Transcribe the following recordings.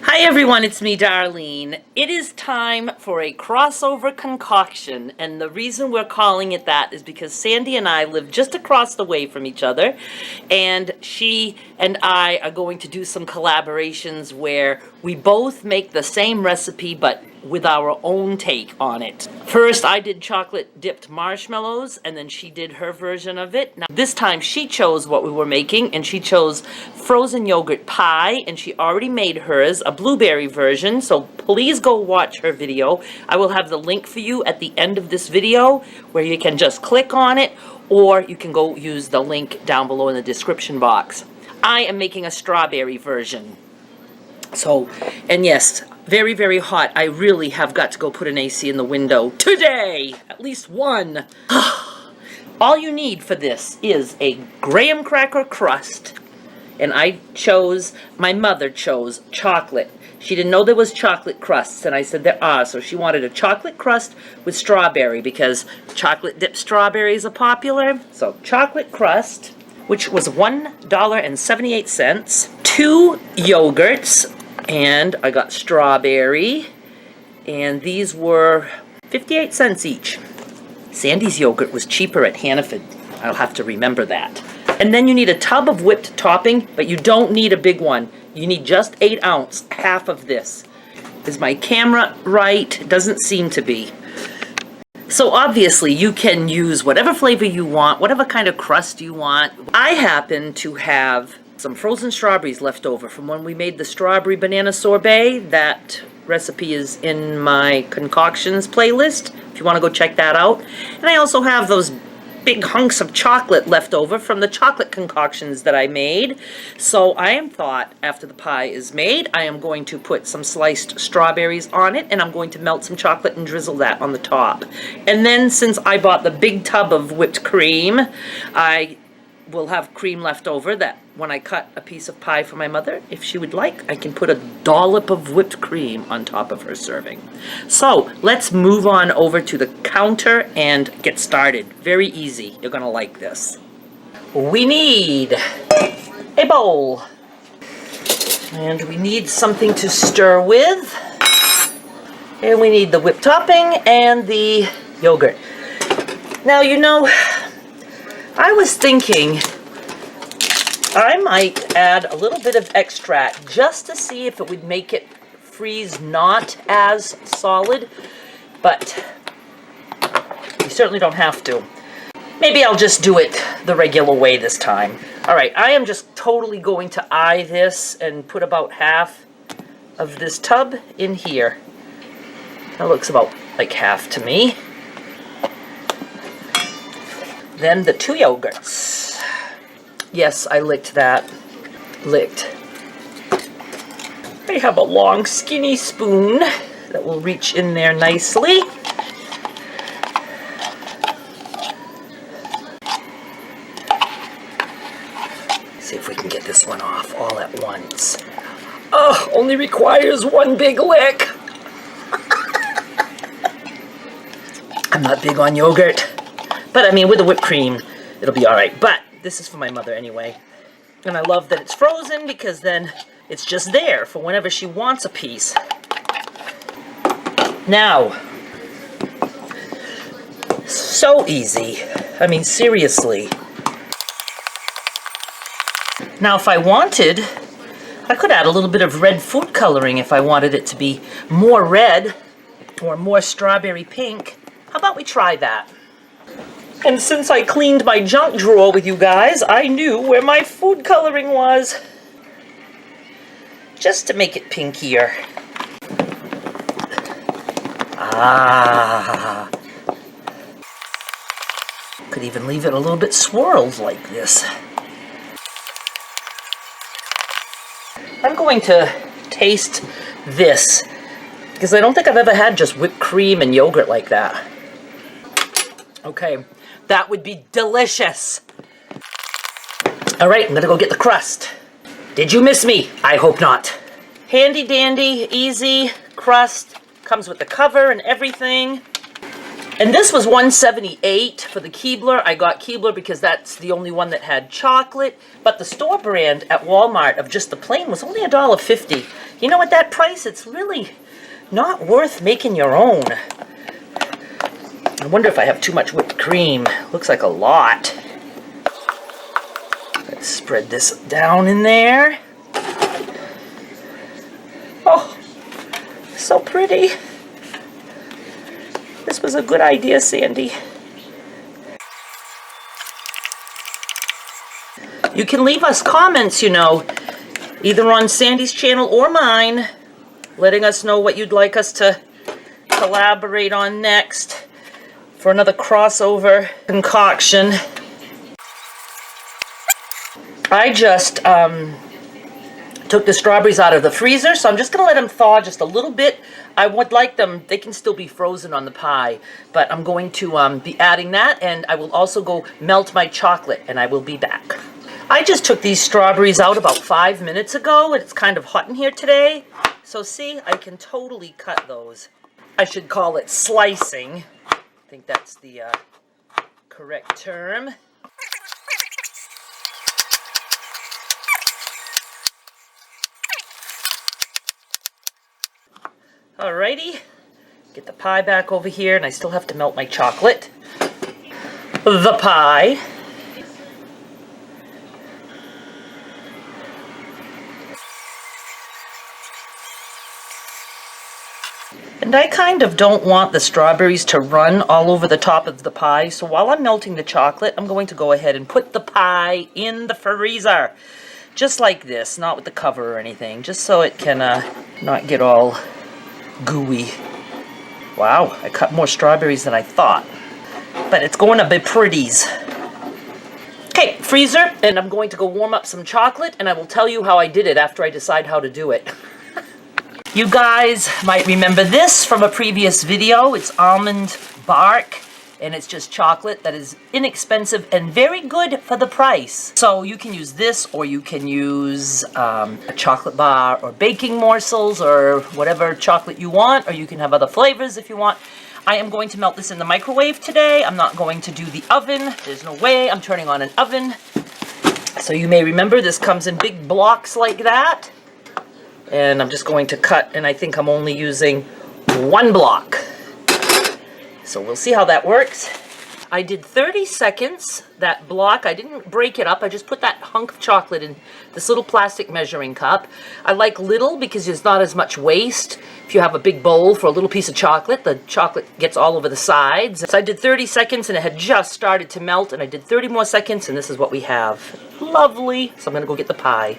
Hi everyone, it's me, Darlene. It is time for a crossover concoction, and the reason we're calling it that is because Sandy and I live just across the way from each other, and she and I are going to do some collaborations where we both make the same recipe but with our own take on it. First, I did chocolate dipped marshmallows, and then she did her version of it. Now, this time she chose what we were making, and she chose frozen yogurt pie, and she already made hers, a blueberry version, so please go watch her video. I will have the link for you at the end of this video where you can just click on it, or you can go use the link down below in the description box. I am making a strawberry version. So, and yes, very, very hot. I really have got to go put an AC in the window today. At least one. All you need for this is a graham cracker crust. And my mother chose chocolate. She didn't know there was chocolate crusts, and I said there are. So she wanted a chocolate crust with strawberry because chocolate dipped strawberries are popular. So chocolate crust, which was $1.78. 2 yogurts. And I got strawberry, and these were 58 cents each. Sandy's yogurt was cheaper at Hannaford. I'll have to remember that. And then you need a tub of whipped topping, but you don't need a big one. You need just 8 ounce, half of this. Is my camera right? It doesn't seem to be. So obviously you can use whatever flavor you want, whatever kind of crust you want. I happen to have some frozen strawberries left over from when we made the strawberry banana sorbet. That recipe is in my concoctions playlist if you want to go check that out. And I also have those big hunks of chocolate left over from the chocolate concoctions that I made. So I am thought after the pie is made, I am going to put some sliced strawberries on it, and I'm going to melt some chocolate and drizzle that on the top. And then since I bought the big tub of whipped cream, I will have cream left over that when I cut a piece of pie for my mother, if she would like, I can put a dollop of whipped cream on top of her serving. So let's move on over to the counter and get started. Very easy. You're gonna like this. We need a bowl, and we need something to stir with, and we need the whipped topping and the yogurt. Now, you know, I was thinking I might add a little bit of extract just to see if it would make it freeze not as solid, but you certainly don't have to. Maybe I'll just do it the regular way this time. All right, I am just totally going to eye this and put about half of this tub in here. That looks about like half to me. Then the 2 yogurts. Yes, I licked that. Licked. I have a long, skinny spoon that will reach in there nicely. See if we can get this one off all at once. Oh, only requires 1 big lick. I'm not big on yogurt. But I mean, with the whipped cream, it'll be all right. But this is for my mother anyway. And I love that it's frozen because then it's just there for whenever she wants a piece. Now, so easy. I mean, seriously. Now, if I wanted, I could add a little bit of red food coloring if I wanted it to be more red or more strawberry pink. How about we try that? And since I cleaned my junk drawer with you guys, I knew where my food coloring was. Just to make it pinkier. Ah. Could even leave it a little bit swirled like this. I'm going to taste this, because I don't think I've ever had just whipped cream and yogurt like that. Okay. That would be delicious. All right, I'm gonna go get the crust. Did you miss me? I hope not. Handy dandy, easy crust. Comes with the cover and everything. And this was $1.78 for the Keebler. I got Keebler because that's the only one that had chocolate. But the store brand at Walmart of just the plain was only $1.50. You know, at that price, it's really not worth making your own. I wonder if I have too much whipped cream. Looks like a lot. Let's spread this down in there. Oh, so pretty. This was a good idea, Sandy. You can leave us comments, you know, either on Sandy's channel or mine, letting us know what you'd like us to collaborate on next for another crossover concoction. I just took the strawberries out of the freezer, so I'm just going to let them thaw just a little bit. I would like them, they can still be frozen on the pie, but I'm going to be adding that, and I will also go melt my chocolate, and I will be back. I just took these strawberries out about 5 minutes ago, and it's kind of hot in here today. So see, I can totally cut those. I should call it slicing. I think that's the correct term. Alrighty, get the pie back over here, and I still have to melt my chocolate. The pie. And I kind of don't want the strawberries to run all over the top of the pie, so while I'm melting the chocolate, I'm going to go ahead and put the pie in the freezer. Just like this, not with the cover or anything, just so it can not get all gooey. Wow, I cut more strawberries than I thought. But it's going to be pretties. Okay, freezer, and I'm going to go warm up some chocolate, and I will tell you how I did it after I decide how to do it. You guys might remember this from a previous video. It's almond bark, and it's just chocolate that is inexpensive and very good for the price. So you can use this, or you can use a chocolate bar or baking morsels or whatever chocolate you want, or you can have other flavors if you want. I am going to melt this in the microwave today. I'm not going to do the oven. There's no way I'm turning on an oven. So you may remember this comes in big blocks like that. And I'm just going to cut, and I think I'm only using 1 block. So we'll see how that works. I did 30 seconds, that block. I didn't break it up. I just put that hunk of chocolate in this little plastic measuring cup. I like little because there's not as much waste. If you have a big bowl for a little piece of chocolate, the chocolate gets all over the sides. So I did 30 seconds, and it had just started to melt, and I did 30 more seconds, and this is what we have. Lovely. So I'm going to go get the pie.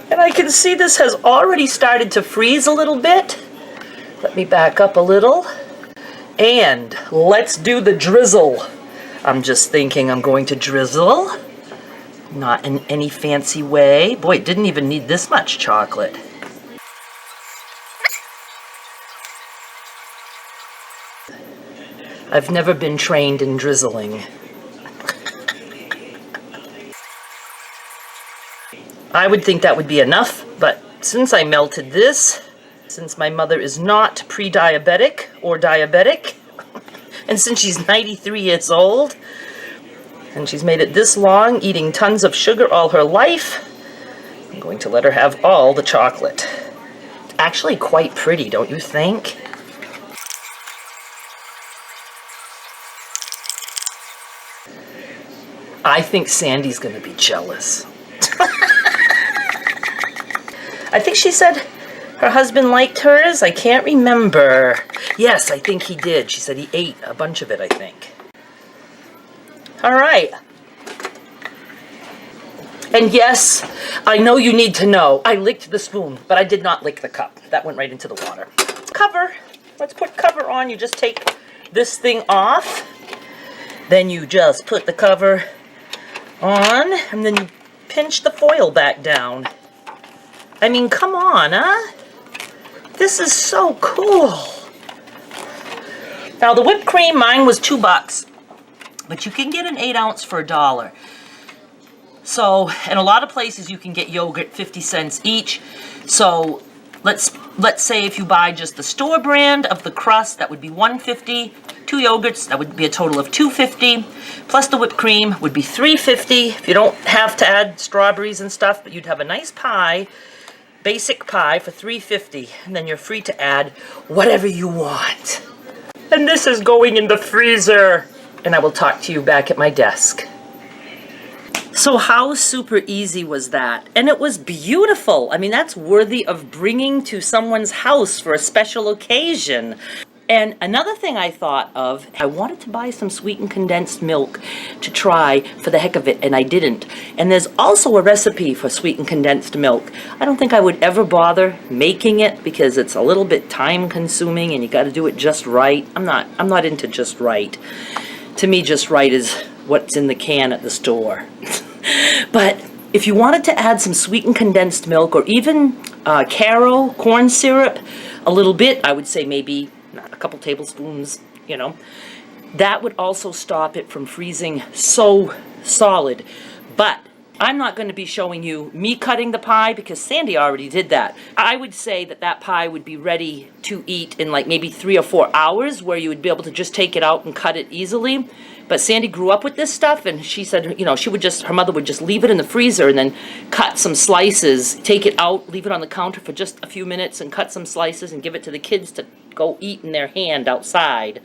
And I can see this has already started to freeze a little bit. Let me back up a little. And let's do the drizzle. I'm just thinking I'm going to drizzle. Not in any fancy way. Boy, it didn't even need this much chocolate. I've never been trained in drizzling. I would think that would be enough, but since I melted this, since my mother is not pre-diabetic or diabetic, and since she's 93 years old, and she's made it this long, eating tons of sugar all her life, I'm going to let her have all the chocolate. It's actually quite pretty, don't you think? I think Sandy's going to be jealous. I think she said her husband liked hers. I can't remember. Yes, I think he did. She said he ate a bunch of it, I think. All right. And yes, I know you need to know. I licked the spoon, but I did not lick the cup. That went right into the water. Cover. Let's put cover on. You just take this thing off. Then you just put the cover on, and then you pinch the foil back down. I mean, come on, huh? This is so cool. Now, the whipped cream, mine was $2, but you can get an 8-ounce for $1. So, in a lot of places, you can get yogurt 50 cents each. So, let's say if you buy just the store brand of the crust, that would be $1.50. 2 yogurts, that would be a total of $2.50. Plus the whipped cream would be $3.50. If you don't have to add strawberries and stuff, but you'd have a nice pie. basic pie for $3.50, and then you're free to add whatever you want. And this is going in the freezer. And I will talk to you back at my desk. So how super easy was that? And it was beautiful. I mean, that's worthy of bringing to someone's house for a special occasion. And another thing I thought of, I wanted to buy some sweetened condensed milk to try for the heck of it, and I didn't. And there's also a recipe for sweetened condensed milk. I don't think I would ever bother making it because it's a little bit time consuming and you got to do it just right. I'm not into just right. To me, just right is what's in the can at the store. But if you wanted to add some sweetened condensed milk or even Caro corn syrup, a little bit, I would say maybe a couple tablespoons, you know, that would also stop it from freezing so solid. But I'm not going to be showing you me cutting the pie because Sandy already did that. I would say that that pie would be ready to eat in like maybe 3 or 4 hours, where you would be able to just take it out and cut it easily. But Sandy grew up with this stuff, and she said, you know, her mother would just leave it in the freezer and then cut some slices, take it out, leave it on the counter for just a few minutes and cut some slices and give it to the kids to go eat in their hand outside.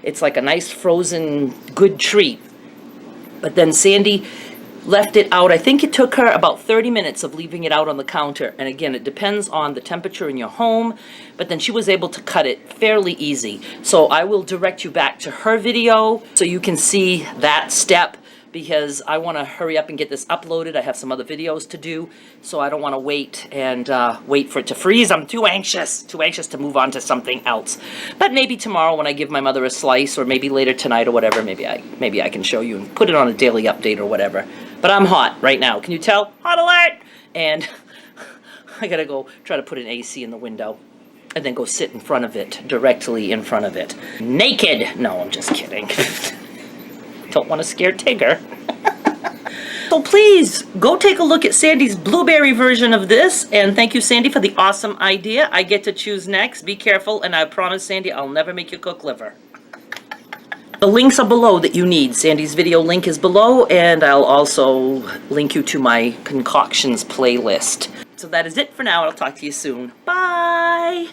It's like a nice frozen good treat. But then Sandy left it out. I think it took her about 30 minutes of leaving it out on the counter. And again, it depends on the temperature in your home, but then she was able to cut it fairly easy. So I will direct you back to her video so you can see that step, because I want to hurry up and get this uploaded. I have some other videos to do, so I don't want to wait and wait for it to freeze. I'm too anxious to move on to something else. But maybe tomorrow when I give my mother a slice, or maybe later tonight or whatever, maybe I can show you and put it on a daily update or whatever. But I'm hot right now. Can you tell? Hot alert! And I gotta go try to put an AC in the window and then go sit in front of it, directly in front of it. Naked! No, I'm just kidding. Don't want to scare Tigger. So please, go take a look at Sandy's blueberry version of this, and thank you, Sandy, for the awesome idea. I get to choose next. Be careful, and I promise, Sandy, I'll never make you cook liver. The links are below that you need. Sandy's video link is below, and I'll also link you to my Concoctions playlist. So that is it for now. I'll talk to you soon. Bye!